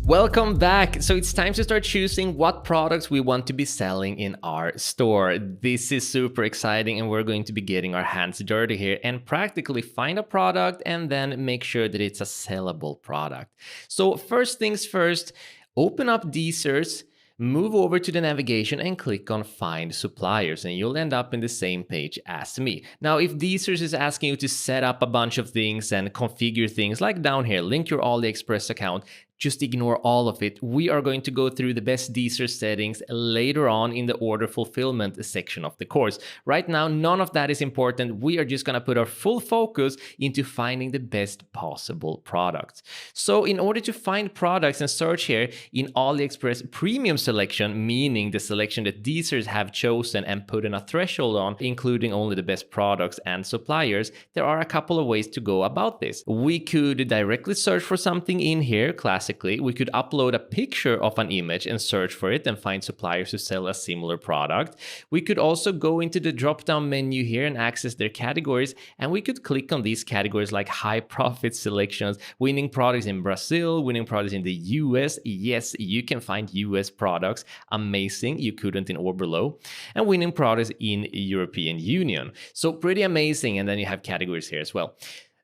Welcome back. So it's time to start choosing what products we want to be selling in our store. This is super exciting, and we're going to be getting our hands dirty here and practically find a product and then make sure that it's a sellable product. So first things first, open up Deezers, move over to the navigation and click on Find Suppliers, and you'll end up in the same page as me. Now, if Deezers is asking you to set up a bunch of things and configure things like down here, link your AliExpress account, just ignore all of it. We are going to go through the best Deezer settings later on in the order fulfillment section of the course. Right now, none of that is important. We are just going to put our full focus into finding the best possible products. So in order to find products and search here in AliExpress premium selection, meaning the selection that Deezers have chosen and put in a threshold on, including only the best products and suppliers, there are a couple of ways to go about this. We could directly search for something in here, classically. We could upload a picture of an image and search for it and find suppliers who sell a similar product. We could also go into the drop-down menu here and access their categories, and we could click on these categories like high profit selections, winning products in Brazil, winning products in the US. Yes, you can find US products. Amazing. You couldn't in Oberlo. And winning products in European Union. So pretty amazing. And then you have categories here as well.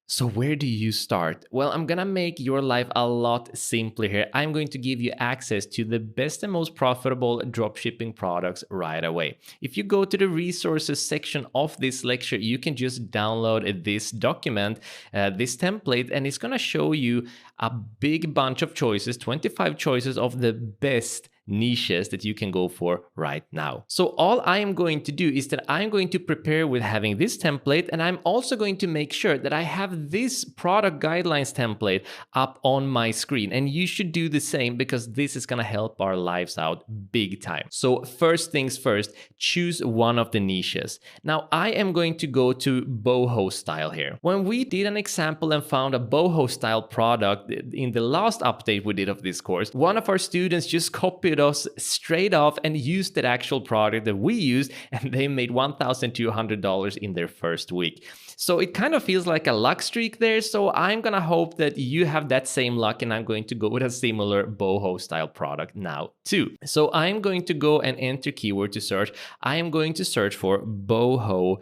So where do you start? Well, I'm gonna make your life a lot simpler here. I'm going to give you access to the best and most profitable dropshipping products right away. If you go to the resources section of this lecture, you can just download this document, this template, and it's gonna show you a big bunch of choices, 25 choices of the best niches that you can go for right now. So all I am going to do is that I'm going to prepare with having this template, and I'm also going to make sure that I have this product guidelines template up on my screen. And you should do the same, because this is going to help our lives out big time. So first things first, choose one of the niches. Now I am going to go to boho style here. When we did an example and found a boho style product in the last update we did of this course, one of our students just copied us straight off and used that actual product that we used, and they made $1,200 in their first week. So it kind of feels like a luck streak there. So I'm gonna hope that you have that same luck, and I'm going to go with a similar boho style product now too. So I'm going to go and enter keyword to search. I am going to search for boho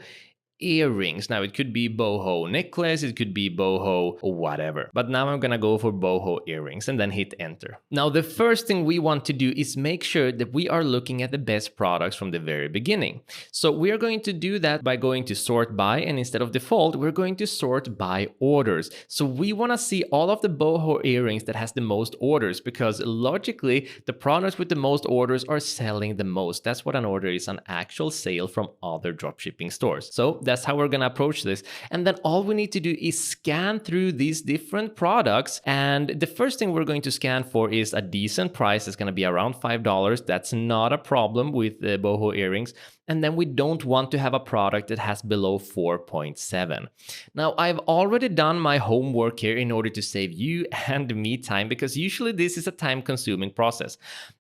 earrings. Now it could be boho necklace, it could be boho whatever, but now I'm gonna go for boho earrings and then hit enter. Now the first thing we want to do is make sure that we are looking at the best products from the very beginning. So we are going to do that by going to sort by, and instead of default we're going to sort by orders. So we want to see all of the boho earrings that has the most orders, because logically the products with the most orders are selling the most. That's what an order is, an actual sale from other dropshipping stores. So that's how we're going to approach this. And then all we need to do is scan through these different products. And the first thing we're going to scan for is a decent price. It's going to be around $5. That's not a problem with the boho earrings. And then we don't want to have a product that has below 4.7. Now, I've already done my homework here in order to save you and me time, because usually this is a time-consuming process.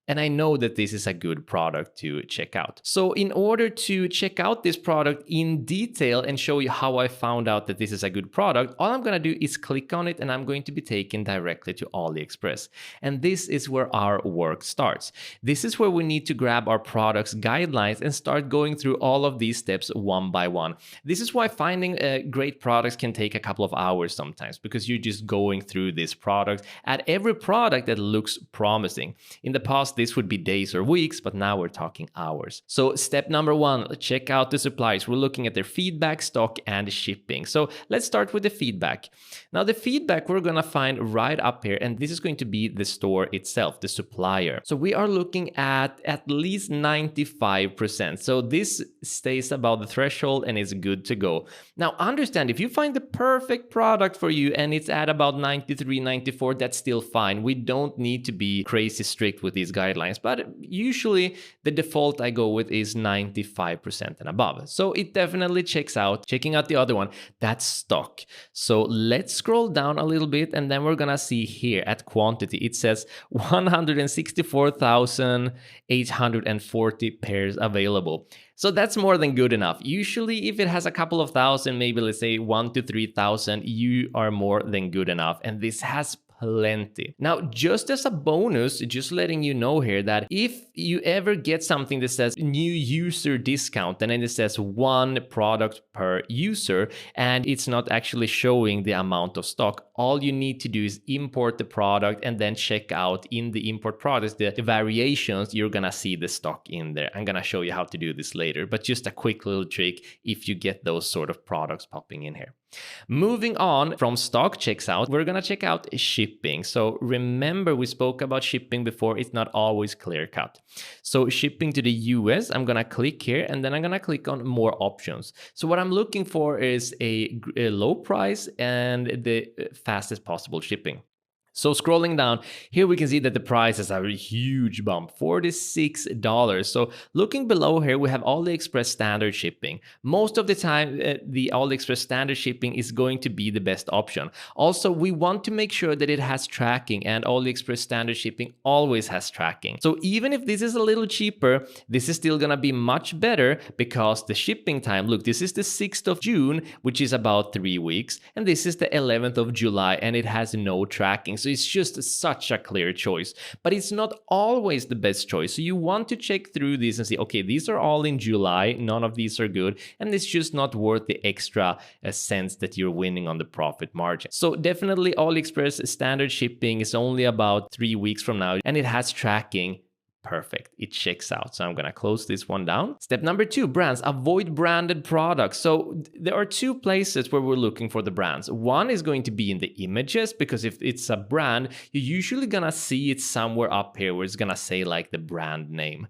And I know that this is a good product to check out. So in order to check out this product in detail and show you how I found out that this is a good product, all I'm going to do is click on it, and I'm going to be taken directly to AliExpress. And this is where our work starts. This is where we need to grab our product's guidelines and start going through all of these steps one by one. This is why finding great products can take a couple of hours sometimes, because you're just going through this product at every product that looks promising. In the past, this would be days or weeks, but now we're talking hours. So step number one, check out the suppliers. We're looking at their feedback, stock, and shipping. So let's start with the feedback. Now the feedback we're going to find right up here, and this is going to be the store itself, the supplier. So we are looking at least 95%. So this stays above the threshold and is good to go. Now understand, if you find the perfect product for you and it's at about 93, 94, that's still fine. We don't need to be crazy strict with these guidelines, but usually the default I go with is 95% and above. So it definitely checks out. Checking out the other one, that's stock. So let's scroll down a little bit, and then we're gonna see here at quantity, it says 164,840 pairs available. So that's more than good enough. Usually if it has a couple of thousand, maybe let's say 1,000 to 3,000, you are more than good enough. And this has plenty. Now, just as a bonus, just letting you know here that if you ever get something that says new user discount and then it says one product per user and it's not actually showing the amount of stock, all you need to do is import the product and then check out in the import products the variations. You're gonna see the stock in there. I'm gonna show you how to do this later, but just a quick little trick if you get those sort of products popping in here. Moving on from stock checks out, we're gonna check out shipping. So remember, we spoke about shipping before. It's not always clear cut. So shipping to the US, I'm gonna click here and then I'm gonna click on more options. So what I'm looking for is a low price and the fastest possible shipping. So scrolling down, here we can see that the prices have a huge bump, $46. So looking below here, we have AliExpress standard shipping. Most of the time, the AliExpress standard shipping is going to be the best option. Also, we want to make sure that it has tracking, and AliExpress standard shipping always has tracking. So even if this is a little cheaper, this is still gonna be much better because the shipping time, look, this is the 6th of June, which is about 3 weeks, and this is the 11th of July, and it has no tracking. So it's just such a clear choice, but it's not always the best choice. So you want to check through these and see, okay, these are all in July, none of these are good, and it's just not worth the extra cents that you're winning on the profit margin. So definitely AliExpress standard shipping is only about 3 weeks from now, and it has tracking. Perfect. It checks out. So I'm going to close this one down. Step number 2, brands. Avoid branded products. So there are 2 places where we're looking for the brands. One is going to be in the images, because if it's a brand, you're usually going to see it somewhere up here where it's going to say like the brand name.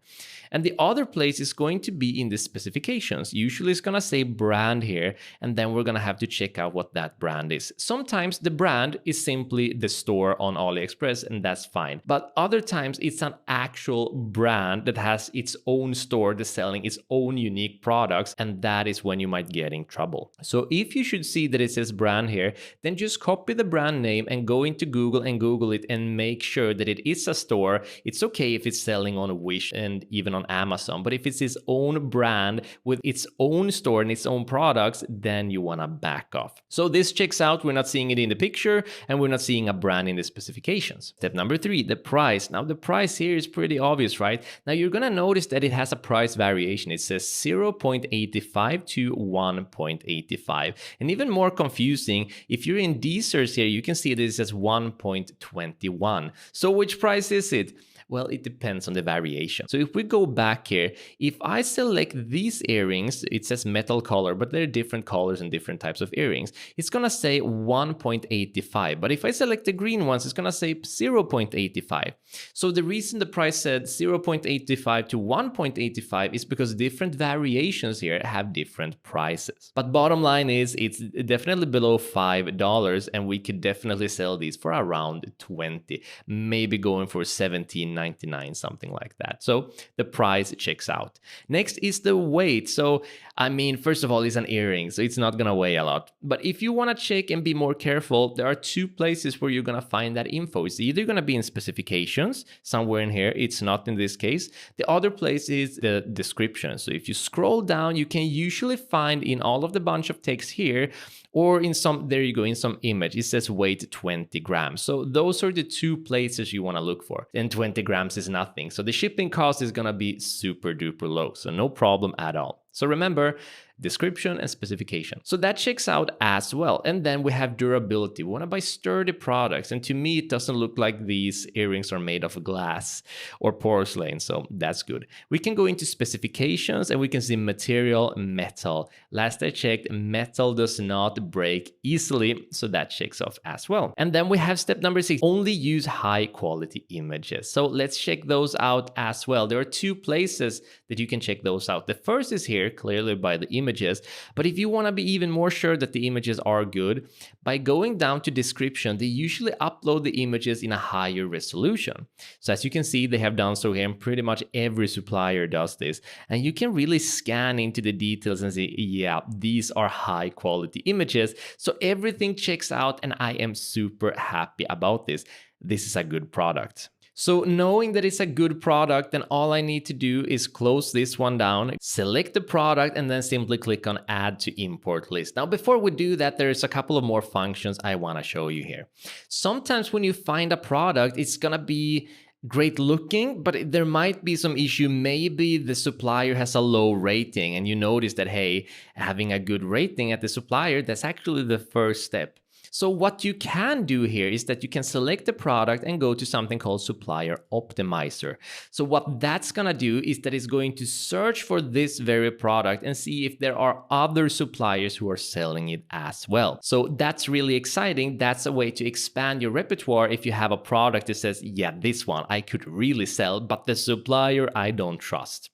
And the other place is going to be in the specifications. Usually it's going to say brand here, and then we're going to have to check out what that brand is. Sometimes the brand is simply the store on AliExpress, and that's fine. But other times it's an actual brand that has its own store that's selling its own unique products, and that is when you might get in trouble. So if you should see that it says brand here, then just copy the brand name and go into Google and Google it and make sure that it is a store. It's okay if it's selling on Wish and even on Amazon, but if it's its own brand with its own store and its own products, then you want to back off. So this checks out. We're not seeing it in the picture and we're not seeing a brand in the specifications. Step number 3, the price. Now the price here is pretty obvious, right? Now you're gonna notice that it has a price variation. It says 0.85 to 1.85, and even more confusing, if you're in Deezers here, you can see that it says 1.21. So which price is it? Well, it depends on the variation. So if we go back here, if I select these earrings, it says metal color, but there are different colors and different types of earrings. It's gonna say 1.85, but if I select the green ones, it's gonna say 0.85. So the reason the price said 0.85 to 1.85 is because different variations here have different prices. But bottom line is, it's definitely below $5, and we could definitely sell these for around 20, maybe going for 17.99, something like that. So the price checks out. Next is the weight. So I mean, first of all, it's an earring, so it's not gonna weigh a lot. But if you wanna check and be more careful, there are 2 places where you're gonna find that info. It's either gonna be in specifications, somewhere in here. It's not in this case. The other place is the description. So if you scroll down, you can usually find in all of the bunch of text here, or in some, there you go, in some image, it says weight 20 grams. So those are the 2 places you want to look for. And 20 grams is nothing. So the shipping cost is going to be super duper low. So no problem at all. So remember, description and specification. So that checks out as well. And then we have durability. We want to buy sturdy products. And to me, it doesn't look like these earrings are made of glass or porcelain. So that's good. We can go into specifications and we can see material, metal. Last I checked, metal does not break easily. So that checks off as well. And then we have step number 6, only use high quality images. So let's check those out as well. There are 2 places that you can check those out. The first is here, clearly by the images. But if you want to be even more sure that the images are good, by going down to description, they usually upload the images in a higher resolution. So as you can see, they have done so here, and pretty much every supplier does this. And you can really scan into the details and say, yeah, these are high quality images. So everything checks out, and I am super happy about this. This is a good product. So knowing that it's a good product, then all I need to do is close this one down, select the product, and then simply click on add to import list. Now, before we do that, there's a couple of more functions I want to show you here. Sometimes when you find a product, it's gonna be great looking, but there might be some issue. Maybe the supplier has a low rating and you notice that, hey, having a good rating at the supplier, that's actually the first step. So what you can do here is that you can select the product and go to something called Supplier Optimizer. So what that's gonna do is that it's going to search for this very product and see if there are other suppliers who are selling it as well. So that's really exciting. That's a way to expand your repertoire if you have a product that says, yeah, this one I could really sell, but the supplier I don't trust.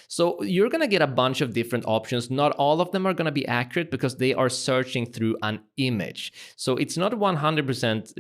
So you're gonna get a bunch of different options. Not all of them are gonna be accurate because they are searching through an image. So it's not 100%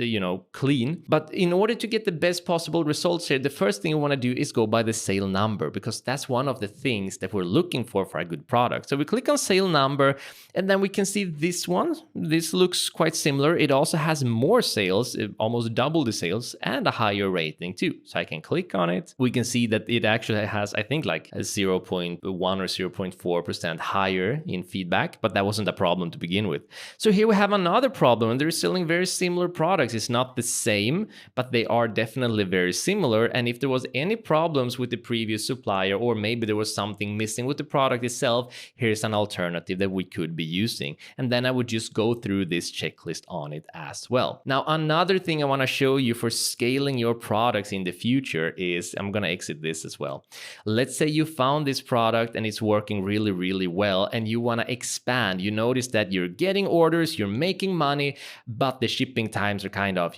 clean, but in order to get the best possible results here, the first thing you wanna do is go by the sale number, because that's one of the things that we're looking for a good product. So we click on sale number, and then we can see this one. This looks quite similar. It also has more sales, almost double the sales, and a higher rating too. So I can click on it. We can see that it actually has, I think, like a 0.1 or 0.4% higher in feedback, but that wasn't a problem to begin with. So here we have another problem, and they're selling very similar products. It's not the same, but they are definitely very similar. And if there was any problems with the previous supplier, or maybe there was something missing with the product itself, here's an alternative that we could be using. And then I would just go through this checklist on it as well. Now, another thing I want to show you for scaling your products in the future is, I'm going to exit this as well. Let's say you found this product and it's working really, really well, and you want to expand. You notice that you're getting orders, you're making money, but the shipping times are kind of,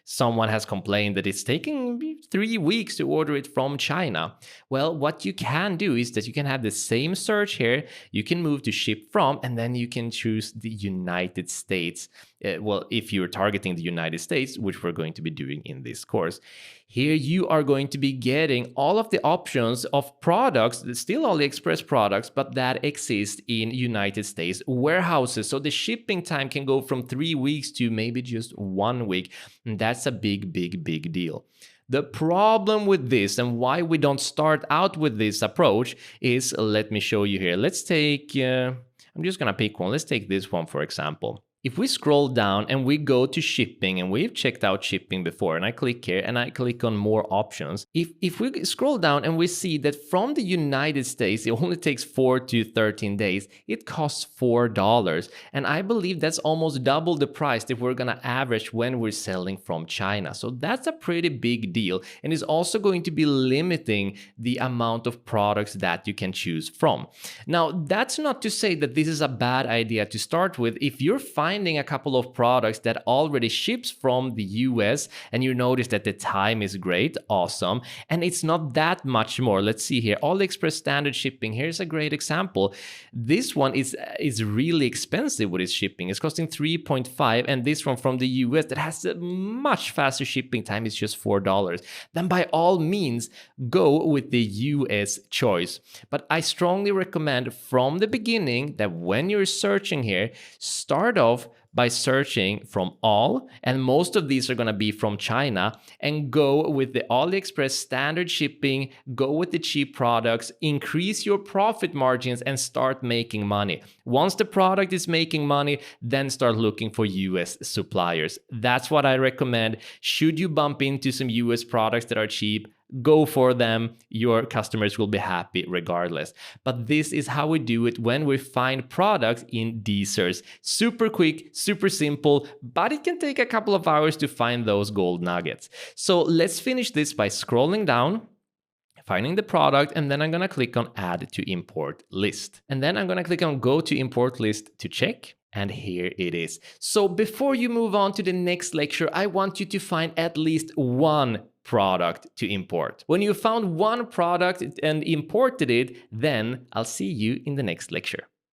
someone has complained that it's taking 3 weeks to order it from China. Well, what you can do is that you can have the same search here. You can move to ship from, and then you can choose the United States. Well, if you're targeting the United States, which we're going to be doing in this course. Here you are going to be getting all of the options of products, still AliExpress products, but that exist in United States warehouses. So the shipping time can go from 3 weeks to maybe just 1 week. And that's a big, big, big deal. The problem with this, and why we don't start out with this approach, is, let me show you here. Let's take, I'm just gonna pick one. Let's take this one, for example. If we scroll down and we go to shipping, and we've checked out shipping before, and I click here and I click on more options. If we scroll down and we see that from the United States, it only takes 4 to 13 days, it costs $4. And I believe that's almost double the price that we're gonna average when we're selling from China. So that's a pretty big deal, and is also going to be limiting the amount of products that you can choose from. Now, that's not to say that this is a bad idea to start with. If you're finding a couple of products that already ships from the US and you notice that the time is great, awesome, and it's not that much more. Let's see here, AliExpress standard shipping. Here's a great example. This one is really expensive with its shipping. It's costing 3.5, and this one from the US that has a much faster shipping time is just $4. Then by all means, go with the US choice. But I strongly recommend from the beginning that when you're searching here, start off by searching from all, and most of these are going to be from China, and go with the AliExpress standard shipping, go with the cheap products, increase your profit margins, and start making money. Once the product is making money, then start looking for US suppliers. That's what I recommend. Should you bump into some US products that are cheap, go for them. Your customers will be happy regardless. But this is how we do it when we find products in DSERS. Super quick, super simple, but it can take a couple of hours to find those gold nuggets. So let's finish this by scrolling down, finding the product, and then I'm gonna click on add to import list. And then I'm gonna click on go to import list to check. And here it is. So before you move on to the next lecture, I want you to find at least one product to import. When you found one product and imported it, then I'll see you in the next lecture.